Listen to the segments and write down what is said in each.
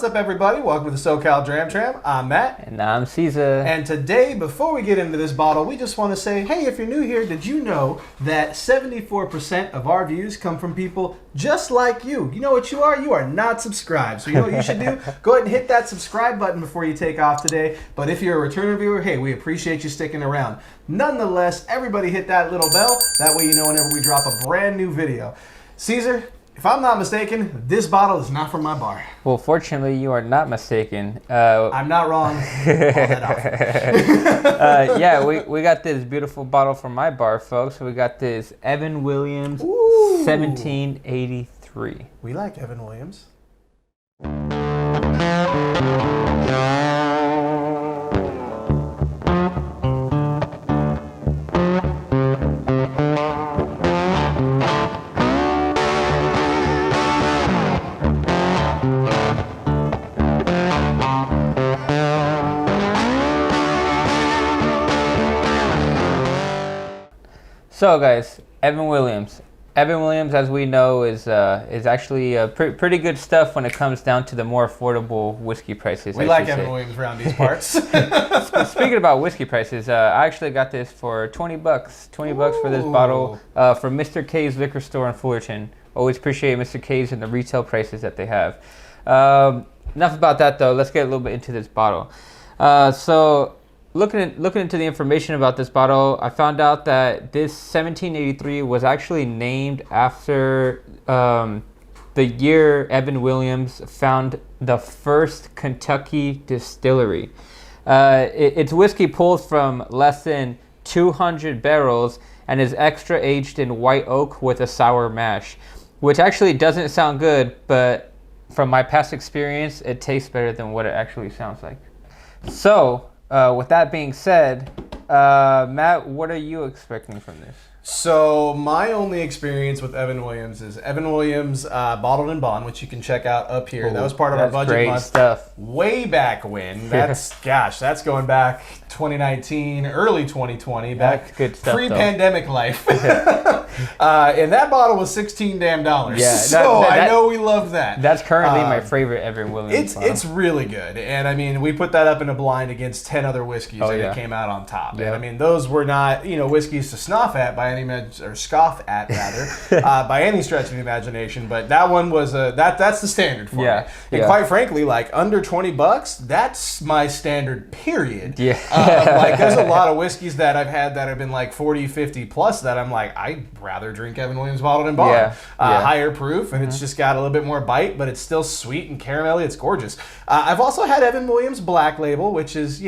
What's up, everybody? Welcome to the SoCal Tram. I'm Matt. And I'm Caesar. And today, before we get into this bottle, we just want to say, hey, if you're new here, did you know that 74% of our views come from people just like you? You know what you are? You are not subscribed. So you know what you should do? Go ahead and hit that subscribe button before you take off today. But if you're a return viewer, hey, we appreciate you sticking around. Nonetheless, everybody hit that little bell. That way you know whenever we drop a brand new video. Caesar, if I'm not mistaken, this bottle is not from my bar. Well, fortunately, you are not mistaken. I'm not wrong. Yeah, we got this beautiful bottle from my bar, folks. We got this Evan Williams 1783. We like Evan Williams. So, guys, Evan Williams. Evan Williams, as we know, is actually pretty good stuff when it comes down to the more affordable whiskey prices. We like Evan Williams around these parts. Speaking about whiskey prices, I actually got this for $20. $20 for this bottle from Mr. K's Liquor Store in Fullerton. Always appreciate Mr. K's and the retail prices that they have. Enough about that, though. Let's get a little bit into this bottle. So, looking into the information about this bottle, I found out that this 1783 was actually named after the year Evan Williams found the first Kentucky distillery. It's whiskey pulled from less than 200 barrels and is extra aged in white oak with a sour mash, which actually doesn't sound good, but from my past experience, it tastes better than what it actually sounds like. So, with that being said, Matt, what are you expecting from this? So my only experience with Evan Williams is Evan Williams Bottled and Bond, which you can check out up here. That was part of our budget month stuff. Way back when. That's that's going back 2019, early 2020, back good stuff, pre-pandemic life. And that bottle was $16 damn. Yeah, so I know we love that. That's currently my favorite Evan Williams bottle. It's really good. And I mean, we put that up in a blind against 10 other whiskeys and it came out on top. Yeah. And I mean, those were not, whiskeys to scoff at by any stretch of the imagination, but that one was that's the standard for me. And quite frankly, like under $20, that's my standard period. Like there's a lot of whiskeys that I've had that have been like 40, 50 plus that I'm like, I'd rather drink Evan Williams Bottled and Bond. Higher proof, and it's just got a little bit more bite, but it's still sweet and caramelly. It's gorgeous. I've also had Evan Williams Black Label, which is,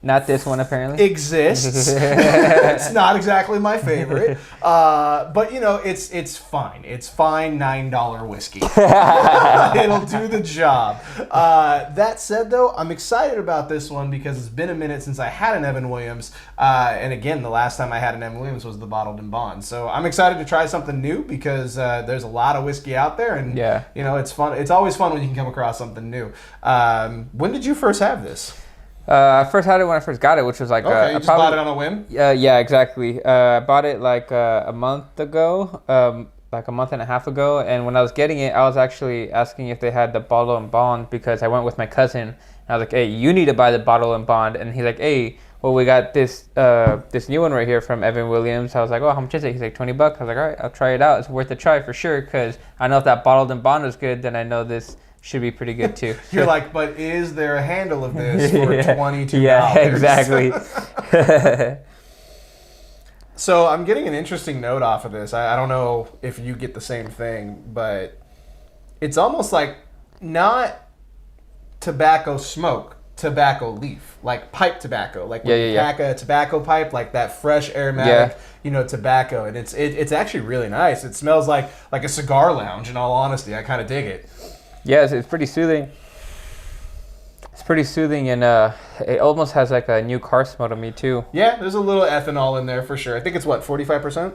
not this one, apparently. Exists. It's not exactly my favorite. But, it's fine. It's fine $9 whiskey. It'll do the job. That said, though, I'm excited about this one because it's been a minute since I had an Evan Williams. And again, the last time I had an Evan Williams was the Bottled and Bond. So I'm excited to try something new because there's a lot of whiskey out there. And, it's fun. It's always fun when you can come across something new. When did you first have this? I first had it when I first got it, which was like... Okay, you just bought it on a whim? Yeah, exactly. I bought it like a month ago, like a month and a half ago, and when I was getting it, I was actually asking if they had the Bottle and Bond because I went with my cousin, and I was like, hey, you need to buy the Bottle and Bond, and he's like, hey, well, we got this new one right here from Evan Williams. I was like, oh, how much is it? He's like, $20. I was like, all right, I'll try it out. It's worth a try for sure, because I know if that Bottled and Bond is good, then I know this should be pretty good too. You're like, but is there a handle of this for $22? Yeah, exactly. So I'm getting an interesting note off of this. I don't know if you get the same thing, but it's almost like not tobacco smoke, tobacco leaf, like pipe tobacco, like when you pack a tobacco pipe, like that fresh aromatic, tobacco, and it's actually really nice. It smells like a cigar lounge. In all honesty, I kind of dig it. Yes, it's pretty soothing. It's pretty soothing, and it almost has like a new car smell to me too. Yeah, there's a little ethanol in there for sure. I think it's 45%?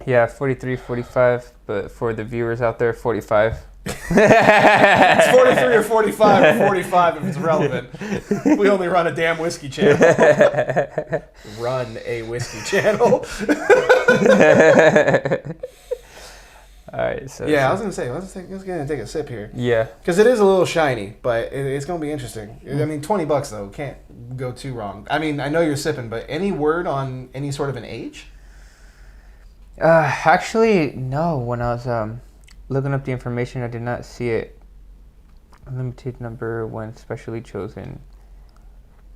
Yeah, 43, 45, but for the viewers out there, 45. It's 43 or 45 or 45 if it's relevant. We only run a damn whiskey channel. Run a whiskey channel. All right. So Yeah, I was gonna say, let's gonna take a sip here. Yeah. Because it is a little shiny, but it's gonna be interesting. I mean, $20 though, can't go too wrong. I mean, I know you're sipping, but any word on any sort of an age? Actually, no. When I was looking up the information, I did not see it. Limited number when specially chosen.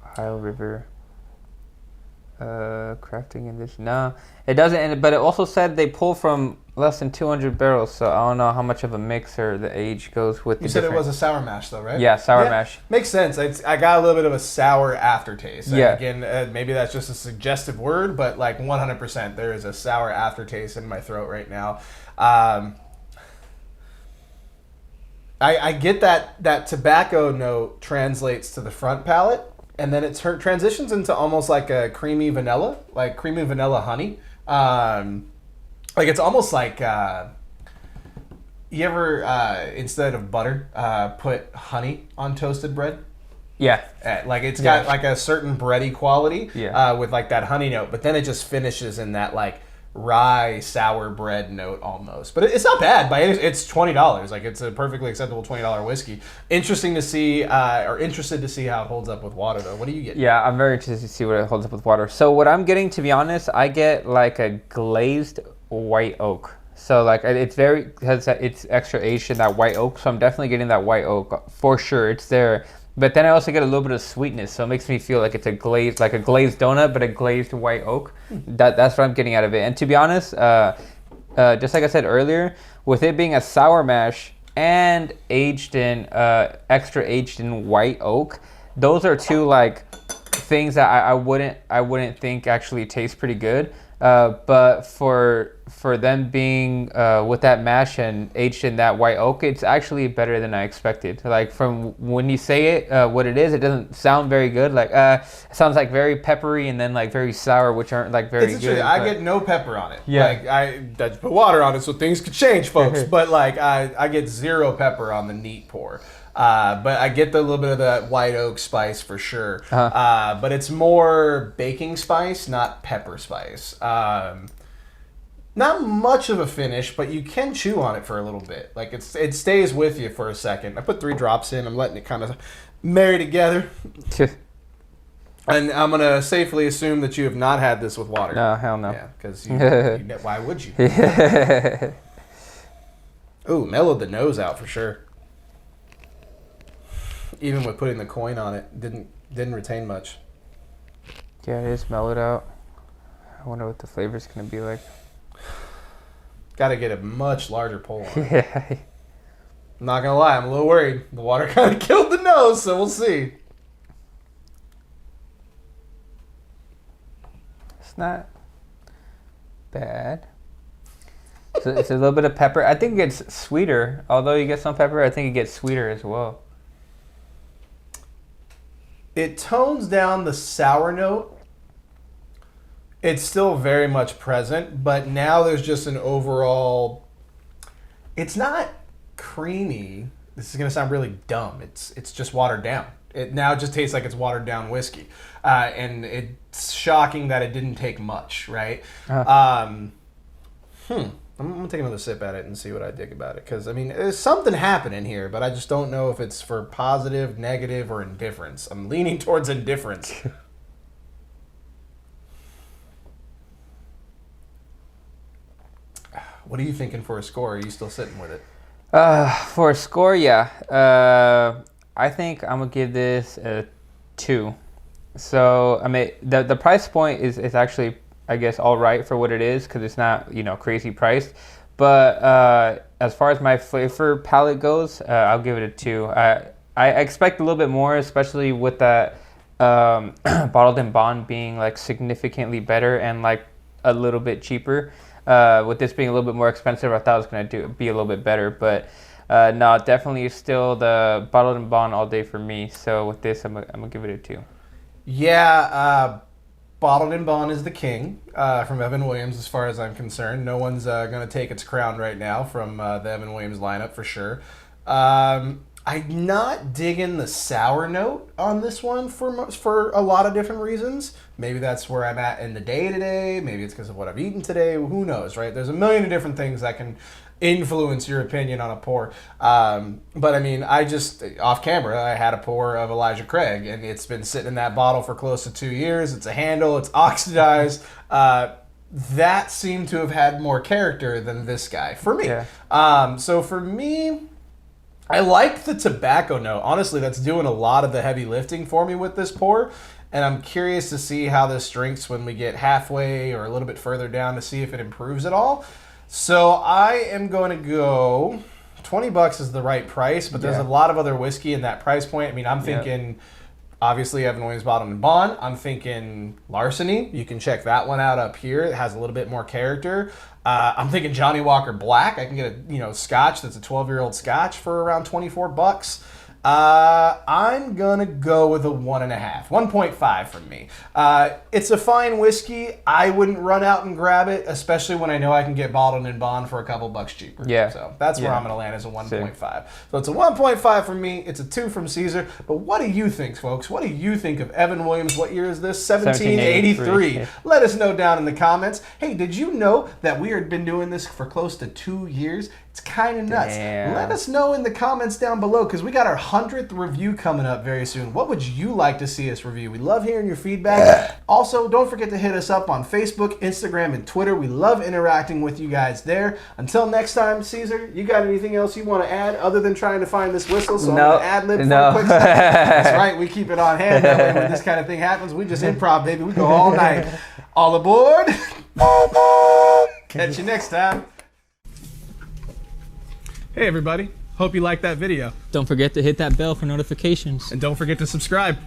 Ohio River. Crafting in this. No, it doesn't. But it also said they pull from less than 200 barrels, so I don't know how much of a mix or the age goes with. You said it was a sour mash, though, right? Yeah, sour mash. Makes sense. I got a little bit of a sour aftertaste. Yeah. And again, maybe that's just a suggestive word, but like 100%, there is a sour aftertaste in my throat right now. I get that tobacco note translates to the front palate. And then it transitions into almost like a creamy vanilla honey. Like it's almost like you ever instead of butter put honey on toasted bread? Yeah. Like it's got like a certain bready quality with like that honey note, but then it just finishes in that like rye sour bread note almost. But it's not bad by any. It's $20. Like it's a perfectly acceptable $20 whiskey. Interested to see how it holds up with water though. What do you get? Yeah, I'm very interested to see what it holds up with water. So what I'm getting, to be honest, I get like a glazed white oak. So like it's it's extra aged in that white oak. So I'm definitely getting that white oak for sure. It's there. But then I also get a little bit of sweetness, so it makes me feel like it's a glazed donut, but a glazed white oak. That's what I'm getting out of it. And to be honest, just like I said earlier, with it being a sour mash and extra aged in white oak, those are two like things that I wouldn't think actually taste pretty good. But for them being with that mash and aged in that white oak, it's actually better than I expected. Like from when you say it, what it is, it doesn't sound very good. Like it sounds like very peppery and then like very sour, which aren't like very good. I get no pepper on it. Yeah. Like I just put water on it, so things could change, folks. But like I get zero pepper on the neat pour. But I get the little bit of that white oak spice for sure. But it's more baking spice, not pepper spice. Not much of a finish, but you can chew on it for a little bit. Like it stays with you for a second. I put 3 drops in. I'm letting it kind of marry together. And I'm going to safely assume that you have not had this with water. No, hell no. Yeah, because why would you? Ooh, mellowed the nose out for sure. Even with putting the coin on it, didn't retain much. Yeah, it is mellowed out. I wonder what the flavor's going to be like. Got to get a much larger pull on it. Yeah. I'm not going to lie, I'm a little worried. The water kind of killed the nose, so we'll see. It's not bad. So it's a little bit of pepper. I think it gets sweeter. Although you get some pepper, I think it gets sweeter as well. It tones down the sour note. It's still very much present, but now there's just an overall... It's not creamy. This is going to sound really dumb. It's just watered down. It now just tastes like it's watered down whiskey. And it's shocking that it didn't take much, right? I'm going to take another sip at it and see what I dig about it. Because, I mean, there's something happening here, but I just don't know if it's for positive, negative, or indifference. I'm leaning towards indifference. What are you thinking for a score? Are you still sitting with it? For a score, yeah. I think I'm going to give this a 2. So, I mean, the price point is actually, I guess, all right for what it is because it's not, crazy priced. But as far as my flavor palette goes, I'll give it a 2. I expect a little bit more, especially with that bottled in bond being like significantly better and like a little bit cheaper. With this being a little bit more expensive, I thought it was going to be a little bit better. But no, definitely still the bottled in bond all day for me. So with this, I'm going to give it a 2. Yeah, bottled in bond is the king from Evan Williams as far as I'm concerned. No one's going to take its crown right now from the Evan Williams lineup for sure. I'm not digging the sour note on this one for a lot of different reasons. Maybe that's where I'm at in the day today. Maybe it's because of what I've eaten today. Who knows, right? There's a million of different things that can influence your opinion on a pour. But I mean, I just, off camera, I had a pour of Elijah Craig, and it's been sitting in that bottle for close to 2 years. It's a handle, it's oxidized. That seemed to have had more character than this guy for me. Yeah. So for me, I like the tobacco note. Honestly, that's doing a lot of the heavy lifting for me with this pour. And I'm curious to see how this drinks when we get halfway or a little bit further down to see if it improves at all. So I am going to go, $20 is the right price, but there's a lot of other whiskey in that price point. I mean, I'm thinking, obviously, Evan Williams Bourbon. I'm thinking Larceny. You can check that one out up here. It has a little bit more character. I'm thinking Johnny Walker Black. I can get a Scotch that's a 12-year-old Scotch for around $24. I'm gonna go with a 1.5, 1.5 from me. It's a fine whiskey. I wouldn't run out and grab it, especially when I know I can get bottled in bond for a couple bucks cheaper. Yeah. So that's where I'm gonna land, as a 1.5. So it's a 1.5 from me. It's a 2 from Caesar. But what do you think, folks? What do you think of Evan Williams? What year is this? 1783. Let us know down in the comments. Hey, did you know that we have been doing this for close to 2 years? It's kind of nuts. Damn. Let us know in the comments down below, because we got our 100th review coming up very soon. What would you like to see us review? We love hearing your feedback. Also, don't forget to hit us up on Facebook, Instagram, and Twitter. We love interacting with you guys there. Until next time, Caesar, you got anything else you want to add other than trying to find this whistle? So I'm going to ad-lib for a quick second. That's right. We keep it on hand. That way when this kind of thing happens, we just improv, baby. We go all night. All aboard. Catch you next time. Hey everybody, hope you liked that video. Don't forget to hit that bell for notifications. And don't forget to subscribe.